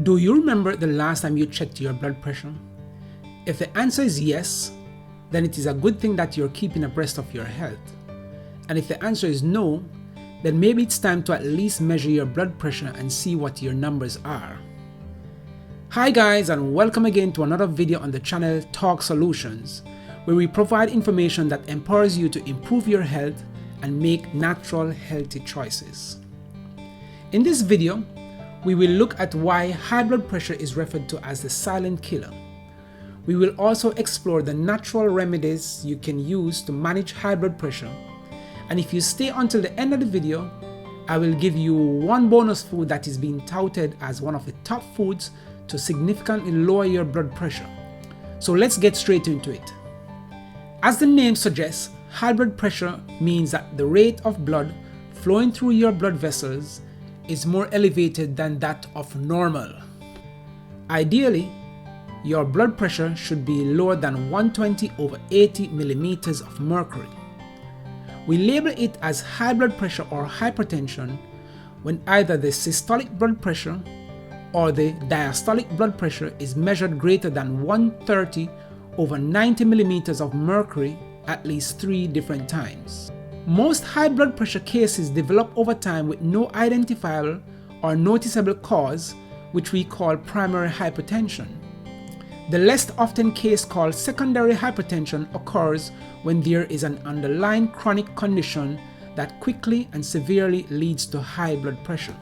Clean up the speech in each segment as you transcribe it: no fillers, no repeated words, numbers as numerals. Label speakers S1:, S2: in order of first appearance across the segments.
S1: Do you remember the last time you checked your blood pressure? If the answer is yes, then it is a good thing that you're keeping abreast of your health. And if the answer is no, then maybe it's time to at least measure your blood pressure and see what your numbers are. Hi guys, and welcome again to another video on the channel Talk Solutions, where we provide information that empowers you to improve your health and make natural healthy choices. In this video, we will look at why high blood pressure is referred to as the silent killer. We will also explore the natural remedies you can use to manage high blood pressure. And if you stay until the end of the video, I will give you one bonus food that is being touted as one of the top foods to significantly lower your blood pressure. So let's get straight into it. As the name suggests, high blood pressure means that the rate of blood flowing through your blood vessels is more elevated than that of normal. Ideally, your blood pressure should be lower than 120/80 millimeters of mercury. We label it as high blood pressure or hypertension when either the systolic blood pressure or the diastolic blood pressure is measured greater than 130/90 millimeters of mercury at least 3 different times. Most high blood pressure cases develop over time with no identifiable or noticeable cause, which we call primary hypertension. The less often case called secondary hypertension occurs when there is an underlying chronic condition that quickly and severely leads to high blood pressure.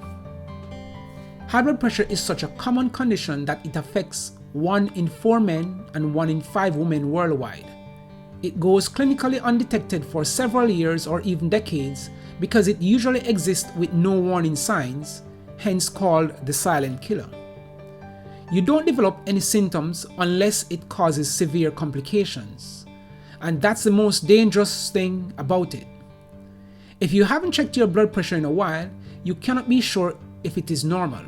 S1: High blood pressure is such a common condition that it affects 1 in 4 men and 1 in 5 women worldwide. It goes clinically undetected for several years or even decades because it usually exists with no warning signs, hence called the silent killer. You don't develop any symptoms unless it causes severe complications, and that's the most dangerous thing about it. If you haven't checked your blood pressure in a while, you cannot be sure if it is normal.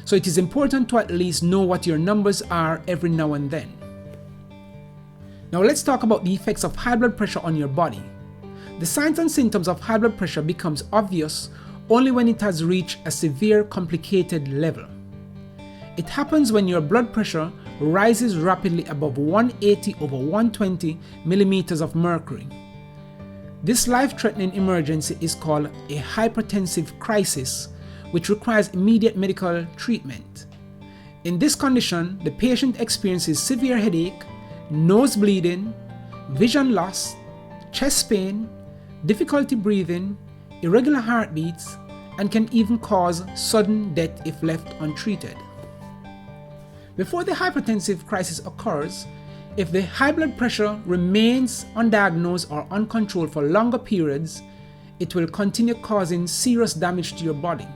S1: So it is important to at least know what your numbers are every now and then. Now let's talk about the effects of high blood pressure on your body. The signs and symptoms of high blood pressure becomes obvious only when it has reached a severe complicated level. It happens when your blood pressure rises rapidly above 180/120 millimeters of mercury. This life-threatening emergency is called a hypertensive crisis, which requires immediate medical treatment. In this condition, the patient experiences severe headache, nose bleeding, vision loss, chest pain, difficulty breathing, irregular heartbeats, and can even cause sudden death if left untreated. Before the hypertensive crisis occurs, if the high blood pressure remains undiagnosed or uncontrolled for longer periods, it will continue causing serious damage to your body.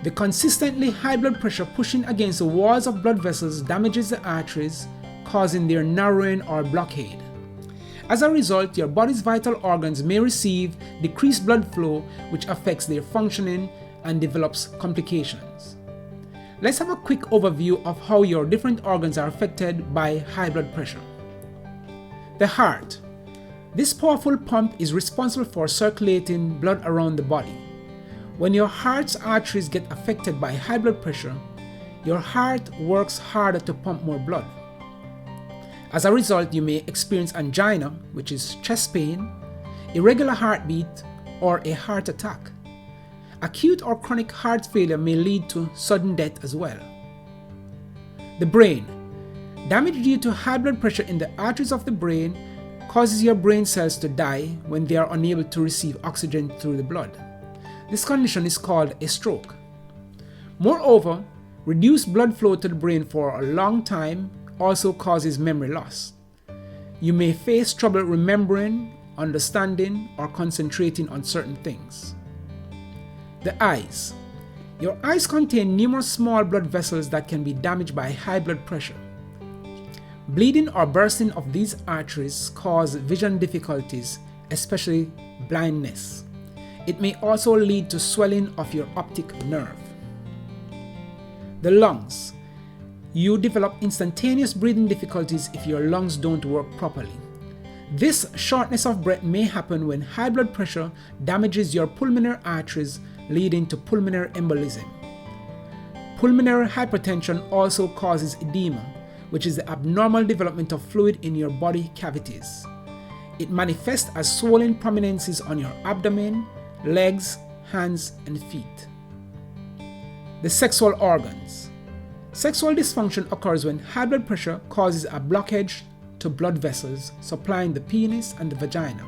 S1: The consistently high blood pressure pushing against the walls of blood vessels damages the arteries, causing their narrowing or blockade. As a result, your body's vital organs may receive decreased blood flow, which affects their functioning and develops complications. Let's have a quick overview of how your different organs are affected by high blood pressure. The heart. This powerful pump is responsible for circulating blood around the body. When your heart's arteries get affected by high blood pressure, your heart works harder to pump more blood. As a result, you may experience angina, which is chest pain, irregular heartbeat, or a heart attack. Acute or chronic heart failure may lead to sudden death as well. The brain. Damage due to high blood pressure in the arteries of the brain causes your brain cells to die when they are unable to receive oxygen through the blood. This condition is called a stroke. Moreover, reduced blood flow to the brain for a long time also causes memory loss. You may face trouble remembering, understanding, or concentrating on certain things. The eyes. Your eyes contain numerous small blood vessels that can be damaged by high blood pressure. Bleeding or bursting of these arteries cause vision difficulties, especially blindness. It may also lead to swelling of your optic nerve. The lungs. You develop instantaneous breathing difficulties if your lungs don't work properly. This shortness of breath may happen when high blood pressure damages your pulmonary arteries, leading to pulmonary embolism. Pulmonary hypertension also causes edema, which is the abnormal development of fluid in your body cavities. It manifests as swollen prominences on your abdomen, legs, hands, and feet. The sexual organs. Sexual dysfunction occurs when high blood pressure causes a blockage to blood vessels supplying the penis and the vagina,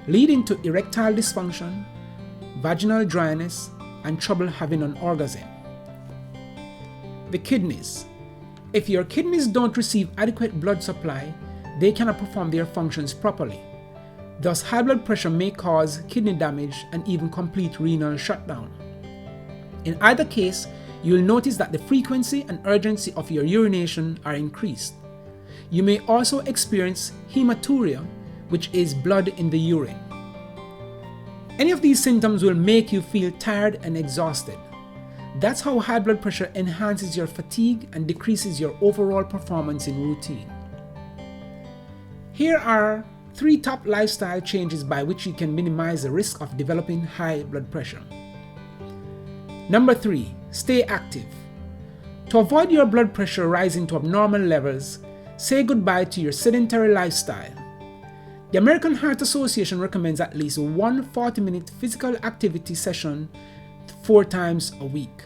S1: leading to erectile dysfunction, vaginal dryness, and trouble having an orgasm. The kidneys. If your kidneys don't receive adequate blood supply, they cannot perform their functions properly. Thus, high blood pressure may cause kidney damage and even complete renal shutdown. In either case, you will notice that the frequency and urgency of your urination are increased. You may also experience hematuria, which is blood in the urine. Any of these symptoms will make you feel tired and exhausted. That's how high blood pressure enhances your fatigue and decreases your overall performance in routine. Here are 3 top lifestyle changes by which you can minimize the risk of developing high blood pressure. Number 3, stay active. To avoid your blood pressure rising to abnormal levels, say goodbye to your sedentary lifestyle. The American Heart Association recommends at least one 40-minute physical activity session 4 times a week.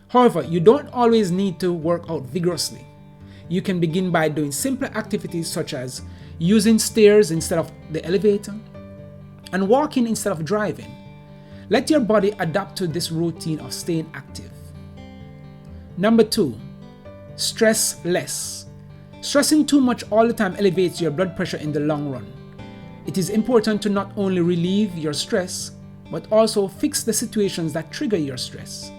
S1: However, you don't always need to work out vigorously. You can begin by doing simple activities such as using stairs instead of the elevator and walking instead of driving. Let your body adapt to this routine of staying active. Number 2, stress less. Stressing too much all the time elevates your blood pressure in the long run. It is important to not only relieve your stress, but also fix the situations that trigger your stress.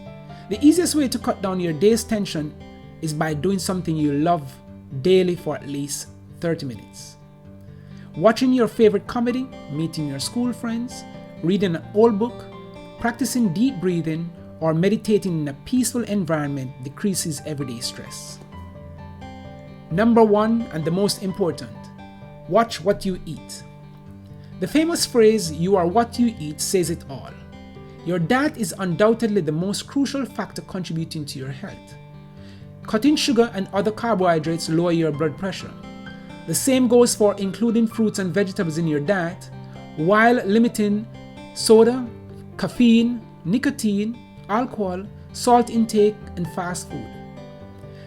S1: The easiest way to cut down your day's tension is by doing something you love daily for at least 30 minutes. Watching your favorite comedy, meeting your school friends, reading an old book, practicing deep breathing, or meditating in a peaceful environment decreases everyday stress. Number 1, and the most important, watch what you eat. The famous phrase, "you are what you eat," says it all. Your diet is undoubtedly the most crucial factor contributing to your health. Cutting sugar and other carbohydrates lower your blood pressure. The same goes for including fruits and vegetables in your diet, while limiting soda, caffeine, nicotine, alcohol, salt intake, and fast food.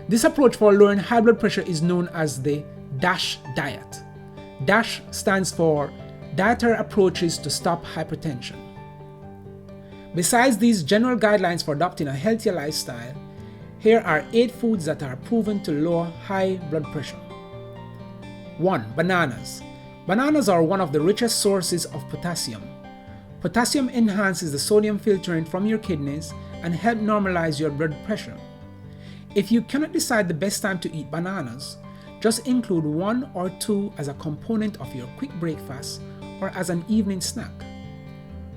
S1: This approach for lowering high blood pressure is known as the DASH diet. DASH stands for Dietary Approaches to Stop Hypertension. Besides these general guidelines for adopting a healthier lifestyle, here are 8 foods that are proven to lower high blood pressure. 1. Bananas. Bananas are one of the richest sources of potassium. Potassium enhances the sodium filtering from your kidneys and helps normalize your blood pressure. If you cannot decide the best time to eat bananas, just include 1 or 2 as a component of your quick breakfast or as an evening snack.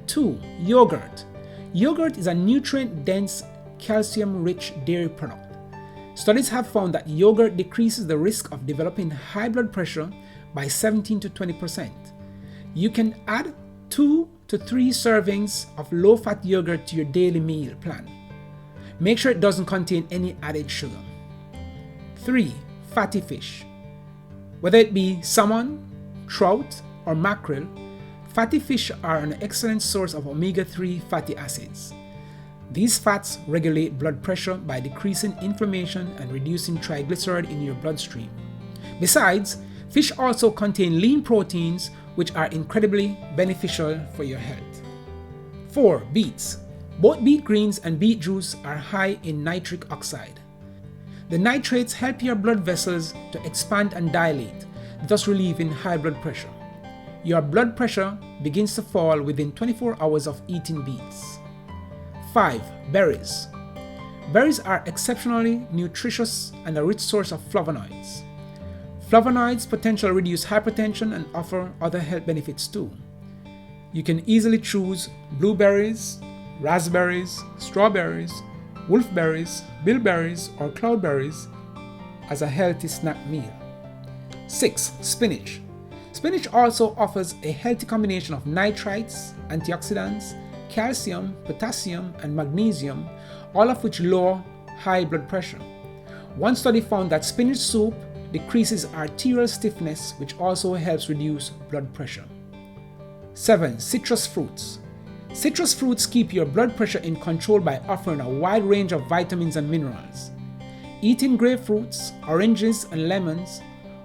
S1: 2. Yogurt. Yogurt is a nutrient-dense, calcium-rich dairy product. Studies have found that yogurt decreases the risk of developing high blood pressure by 17 to 20%. You can add 2 to 3 servings of low-fat yogurt to your daily meal plan. Make sure it doesn't contain any added sugar. 3. Fatty fish. Whether it be salmon, trout, or mackerel, fatty fish are an excellent source of omega-3 fatty acids. These fats regulate blood pressure by decreasing inflammation and reducing triglyceride in your bloodstream. Besides, fish also contain lean proteins, which are incredibly beneficial for your health. 4. Beets. Both beet greens and beet juice are high in nitric oxide. The nitrates help your blood vessels to expand and dilate, thus relieving high blood pressure. Your blood pressure begins to fall within 24 hours of eating beets. 5. Berries. Berries are exceptionally nutritious and a rich source of flavonoids. Flavonoids potentially reduce hypertension and offer other health benefits too. You can easily choose blueberries, raspberries, strawberries, wolfberries, bilberries, or cloudberries as a healthy snack meal. 6. Spinach. Spinach also offers a healthy combination of nitrites, antioxidants, calcium, potassium, and magnesium, all of which lower high blood pressure. One study found that spinach soup decreases arterial stiffness, which also helps reduce blood pressure. 7. Citrus fruits. Citrus fruits keep your blood pressure in control by offering a wide range of vitamins and minerals. Eating grapefruits, oranges, and lemons,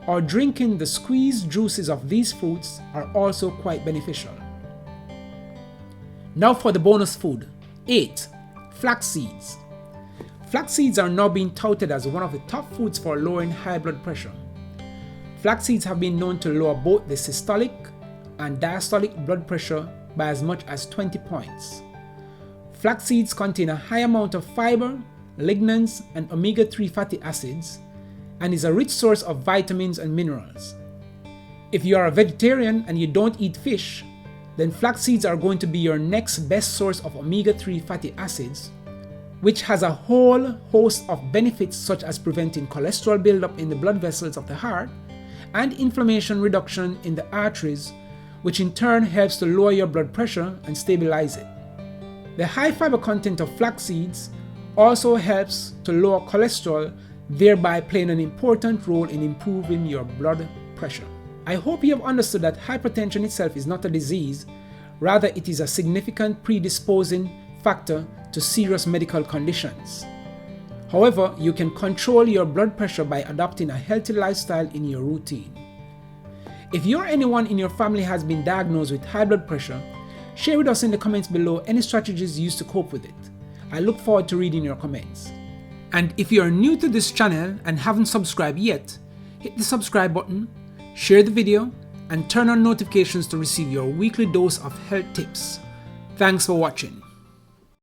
S1: or drinking the squeezed juices of these fruits are also quite beneficial. Now for the bonus food. 8. Flax seeds. Flax seeds are now being touted as one of the top foods for lowering high blood pressure. Flax seeds have been known to lower both the systolic and diastolic blood pressure by as much as 20 points. Flax seeds contain a high amount of fiber, lignans, and omega-3 fatty acids, and is a rich source of vitamins and minerals. If you are a vegetarian and you don't eat fish, then flax seeds are going to be your next best source of omega-3 fatty acids, which has a whole host of benefits such as preventing cholesterol buildup in the blood vessels of the heart and inflammation reduction in the arteries, which in turn helps to lower your blood pressure and stabilize it. The high fiber content of flax seeds also helps to lower cholesterol, thereby playing an important role in improving your blood pressure. I hope you have understood that hypertension itself is not a disease, rather it is a significant predisposing factor to serious medical conditions. However, you can control your blood pressure by adopting a healthy lifestyle in your routine. If you or anyone in your family has been diagnosed with high blood pressure, share with us in the comments below any strategies used to cope with it. I look forward to reading your comments. And if you are new to this channel and haven't subscribed yet, hit the subscribe button, share the video, and turn on notifications to receive your weekly dose of health tips. Thanks for watching.